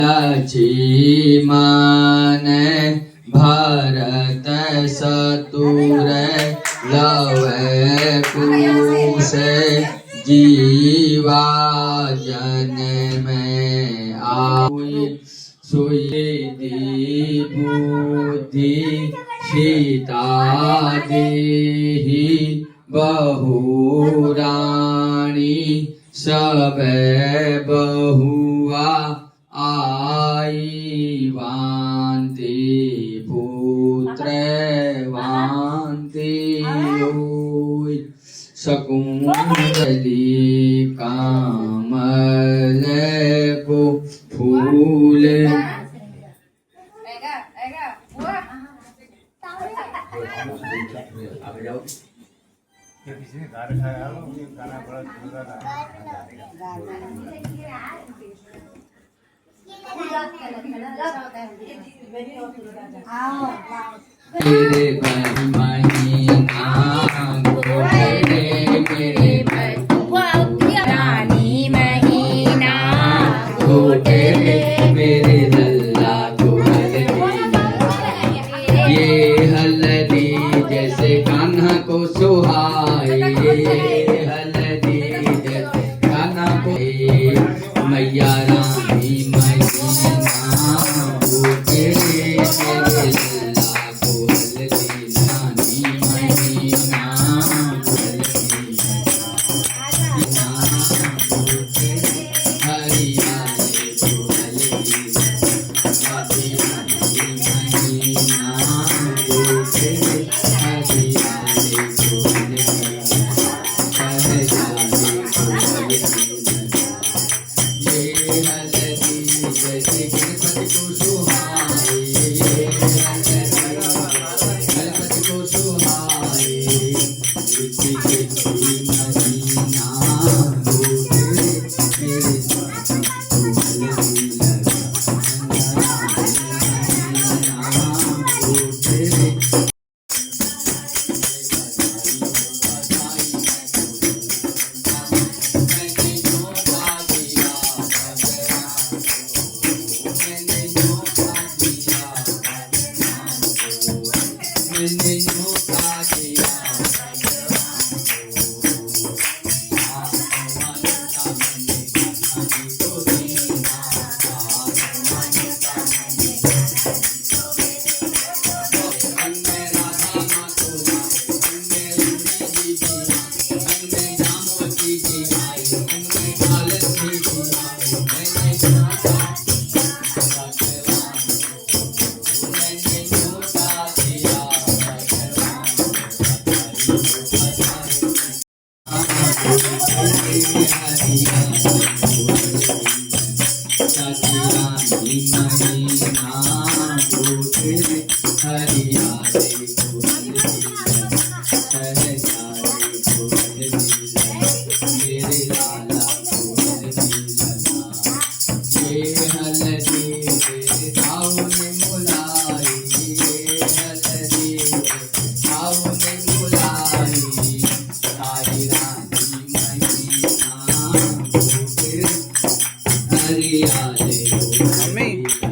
Lakshman Bharat शत्रुर love कुश जीवा जन में आयु सुई बुद्धि सीता देहि बहुरानी सब बहुआ आई वांति पुत्र वांति होय शकुंतली कामल को फूल मेरे भाई महीना मेरे रानी महीना गोटे मेरे लल्ला को ये हल्दी जैसे कान्हा को सुहाए हल्दी जैसे कान्हा को मैया रानी महीना गोटे मेरे लल्ला को हल्दी रानी महीना Mami.